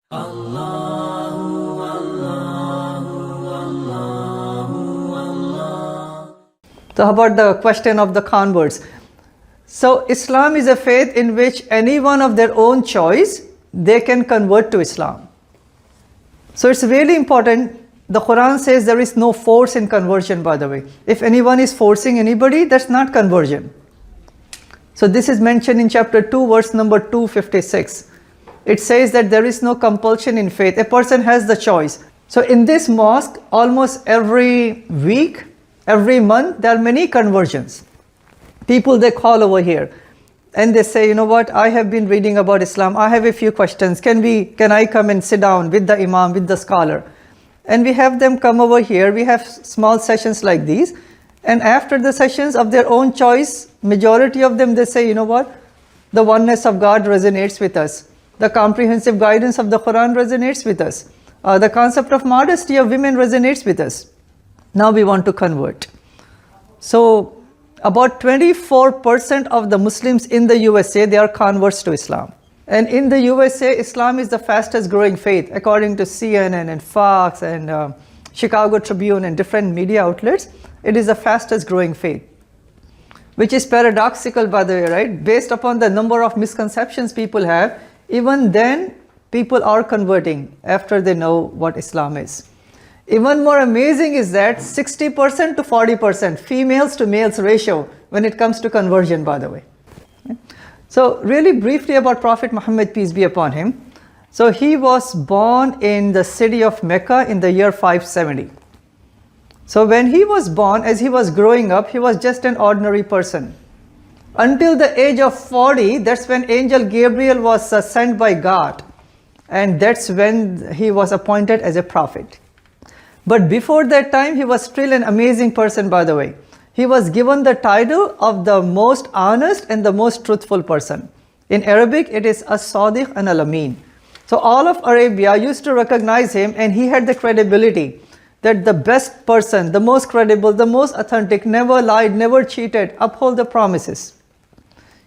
So how about the question of the converts? So Islam is a faith in which anyone of their own choice, they can convert to Islam. So it's really important. The Quran says there is no force in conversion, by the way. If anyone is forcing anybody, that's not conversion. So this is mentioned in chapter 2, verse number 256. It says that there is no compulsion in faith. A person has the choice. So in this mosque, almost every week, every month, there are many conversions. People, they call over here and they say, you know what, I have been reading about Islam. I have a few questions. Can I come and sit down with the Imam, with the scholar? And we have them come over here. We have small sessions like these. And after the sessions of their own choice, majority of them, they say, you know what, the oneness of God resonates with us. The comprehensive guidance of the Quran resonates with us. The concept of modesty of women resonates with us. Now we want to convert. So about 24% of the Muslims in the USA, they are converts to Islam. And in the USA, Islam is the fastest growing faith, according to CNN and Fox and Chicago Tribune and different media outlets. It is the fastest growing faith, which is paradoxical, by the way, right? Based upon the number of misconceptions people have, even then people are converting after they know what Islam is. Even more amazing is that 60% to 40% females to males ratio when it comes to conversion, by the way. So really briefly about Prophet Muhammad, peace be upon him. So he was born in the city of Mecca in the year 570. So when he was born, as he was growing up, he was just an ordinary person. Until the age of 40, that's when Angel Gabriel was sent by God. And that's when he was appointed as a prophet. But before that time, he was still an amazing person, by the way. He was given the title of the most honest and the most truthful person. In Arabic, it is As-Sadiq and Al-Amin. So all of Arabia used to recognize him, and he had the credibility that the best person, the most credible, the most authentic, never lied, never cheated, uphold the promises.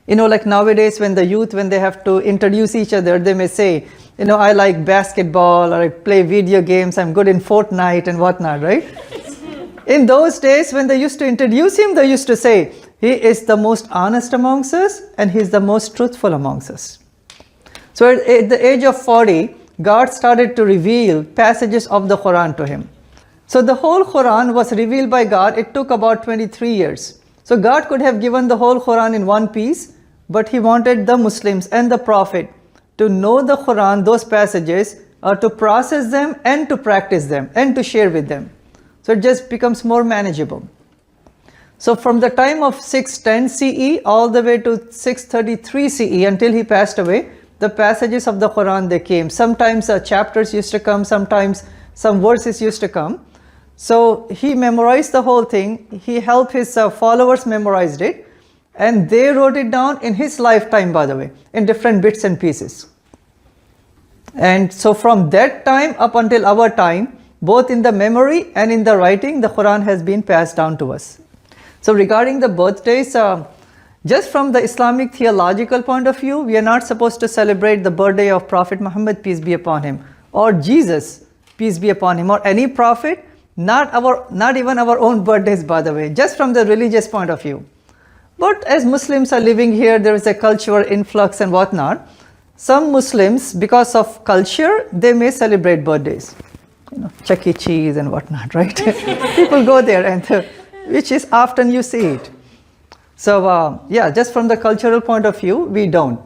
You know, like nowadays when the youth, when they have to introduce each other, they may say, you know, I like basketball, or I play video games, I'm good in Fortnite and whatnot, right? In those days, when they used to introduce him, they used to say, he is the most honest amongst us, and he is the most truthful amongst us. So at the age of 40, God started to reveal passages of the Quran to him. So the whole Quran was revealed by God. It took about 23 years. So God could have given the whole Quran in one piece, but he wanted the Muslims and the Prophet to know the Quran, those passages, to process them and to practice them and to share with them. So it just becomes more manageable. So from the time of 610 CE all the way to 633 CE until he passed away, the passages of the Quran, they came. Sometimes chapters used to come, sometimes some verses used to come. So he memorized the whole thing. He helped his followers memorized it. And they wrote it down in his lifetime, by the way, in different bits and pieces. And so from that time up until our time, both in the memory and in the writing, the Quran has been passed down to us. So regarding the birthdays, just from the Islamic theological point of view, we are not supposed to celebrate the birthday of Prophet Muhammad, peace be upon him, or Jesus, peace be upon him, or any prophet, not even our own birthdays, by the way, just from the religious point of view. But as Muslims are living here, there is a cultural influx and whatnot. Some Muslims, because of culture, they may celebrate birthdays. You know, Chuck E. Cheese and whatnot, right? People go there, and which is often you see it. So yeah, just from the cultural point of view, we don't.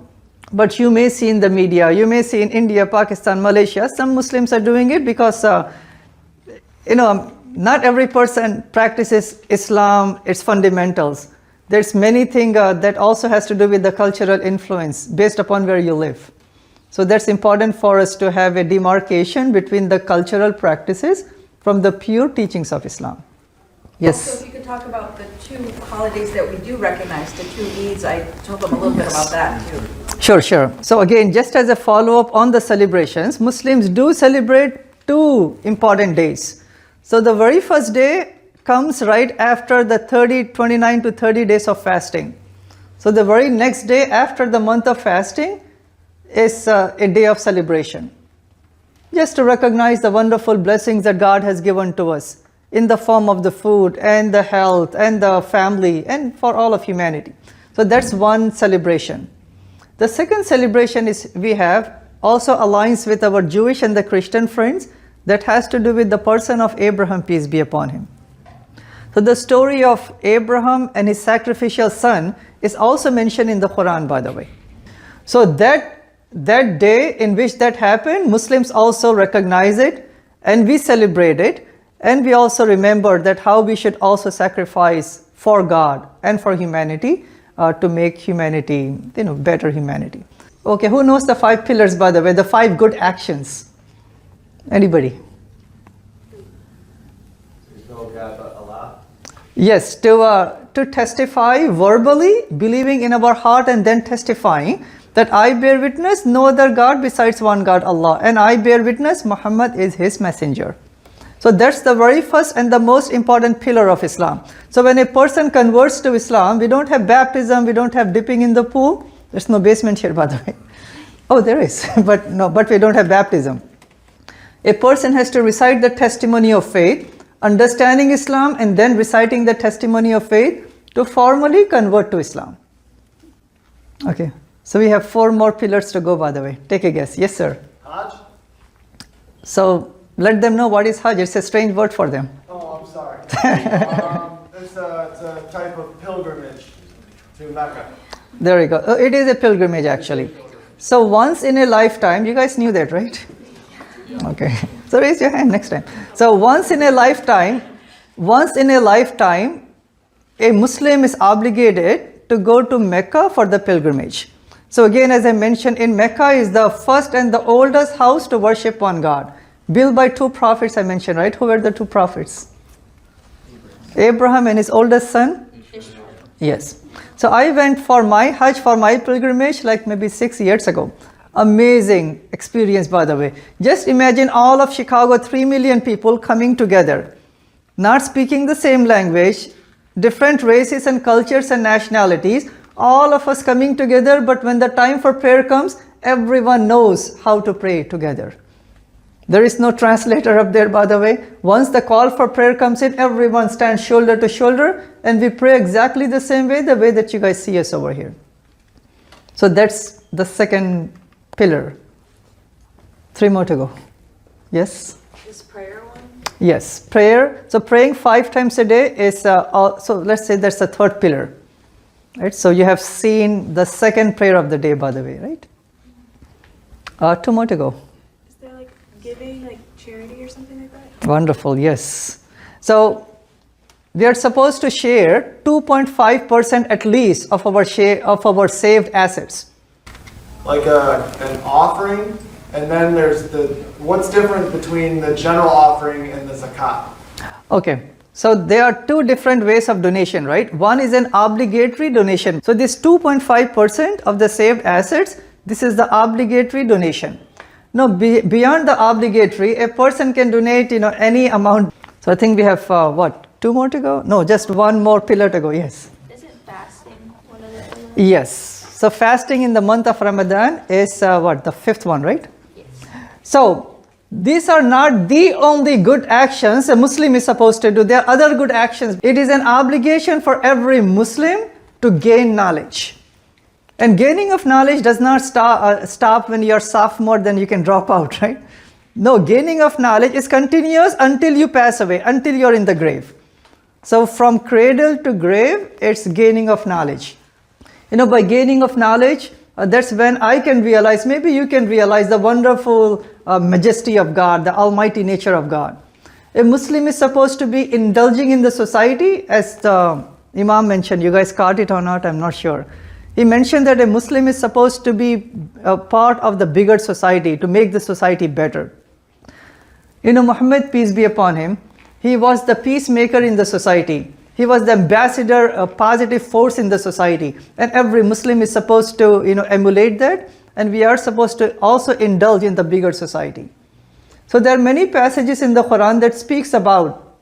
But you may see in the media, you may see in India, Pakistan, Malaysia, some Muslims are doing it because, you know, not every person practices Islam, its fundamentals. There's many things that also has to do with the cultural influence based upon where you live. So that's important for us to have a demarcation between the cultural practices from the pure teachings of Islam. Yes? So if you could talk about the two holidays that we do recognize, the two Eids, I told them a little bit about that too. Sure. So again, just as a follow-up on the celebrations, Muslims do celebrate two important days. So the very first day comes right after the 29 to 30 days of fasting. So the very next day after the month of fasting is a day of celebration. just to recognize the wonderful blessings that God has given to us in the form of the food and the health and the family and for all of humanity. So that's one celebration. The second celebration is we have also aligns with our Jewish and the Christian friends that has to do with the person of Abraham, peace be upon him. So the story of Abraham and his sacrificial son is also mentioned in the Quran, by the way. So that day in which that happened, Muslims also recognize it and we celebrate it, and we also remember that how we should also sacrifice for God and for humanity to make humanity, better humanity. Okay, who knows the 5 pillars, by the way, the 5 good actions? Anybody? Yes, to testify verbally, believing in our heart and then testifying that I bear witness no other God besides one God, Allah, and I bear witness Muhammad is his messenger. So that's the very first and the most important pillar of Islam. So when a person converts to Islam, we don't have baptism, we don't have dipping in the pool. There's no basement here, by the way. Oh, there is, but we don't have baptism. A person has to recite the testimony of faith, understanding Islam, and then reciting the testimony of faith to formally convert to Islam. Okay, so we have 4 more pillars to go, by the way. Take a guess. Yes, sir. Hajj? So let them know what is Hajj. It's a strange word for them. Oh, I'm sorry. It's a type of pilgrimage to Mecca. There we go. It is a pilgrimage, actually. So once in a lifetime, you guys knew that, right? Okay. So raise your hand next time. So once in a lifetime, a Muslim is obligated to go to Mecca for the pilgrimage. So again, as I mentioned, in Mecca is the first and the oldest house to worship one God. Built by 2 prophets, I mentioned, right? Who were the 2 prophets? Abraham and his oldest son? Yes. So I went for my Hajj, for my pilgrimage, like maybe 6 years ago. Amazing experience, by the way. Just imagine all of Chicago, 3 million people coming together, not speaking the same language, different races and cultures and nationalities, all of us coming together, but when the time for prayer comes, everyone knows how to pray together. There is no translator up there, by the way. Once the call for prayer comes in, everyone stands shoulder to shoulder and we pray exactly the same way, the way that you guys see us over here. So that's the second pillar. 3 more to go. Yes? Is prayer one? Yes, prayer. So praying 5 times a day is, so let's say that's the 3rd pillar. Right? So you have seen the 2nd prayer of the day, by the way, right? 2 more to go. Is there like giving, like charity or something like that? Wonderful, yes. So we are supposed to share 2.5% at least of our share of our saved assets. Like an offering, and then there's what's different between the general offering and the zakat? Okay, so there are 2 different ways of donation, right? One is an obligatory donation. So this 2.5% of the saved assets, this is the obligatory donation. Now beyond the obligatory, a person can donate, any amount. So I think we have 2 more to go? No, just 1 more pillar to go. Yes. Isn't fasting one of the pillars? Yes. So fasting in the month of Ramadan is the 5th one, right? Yes. So these are not the only good actions a Muslim is supposed to do. There are other good actions. It is an obligation for every Muslim to gain knowledge. And gaining of knowledge does not stop when you're sophomore, then you can drop out, right? No, gaining of knowledge is continuous until you pass away, until you're in the grave. So from cradle to grave, it's gaining of knowledge. By gaining of knowledge, that's when I can realize, maybe you can realize the wonderful majesty of God, the almighty nature of God. A Muslim is supposed to be indulging in the society, as the Imam mentioned. You guys caught it or not, I'm not sure. He mentioned that a Muslim is supposed to be a part of the bigger society, to make the society better. Muhammad, peace be upon him, he was the peacemaker in the society. He was the ambassador, a positive force in the society. And every Muslim is supposed to, emulate that. And we are supposed to also indulge in the bigger society. So there are many passages in the Quran that speaks about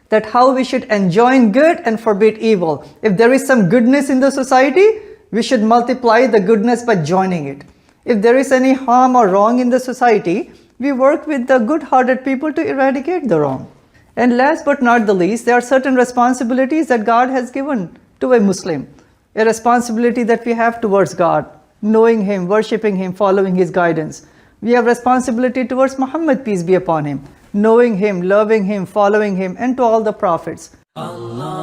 that how we should enjoin good and forbid evil. If there is some goodness in the society, we should multiply the goodness by joining it. If there is any harm or wrong in the society, We work with the good-hearted people to eradicate the wrong. And last but not the least, there are certain responsibilities that God has given to a Muslim. A responsibility that we have towards God, knowing Him, worshipping Him, following His guidance. We have responsibility towards Muhammad, peace be upon him, knowing him, loving him, following him, and to all the prophets. Allah.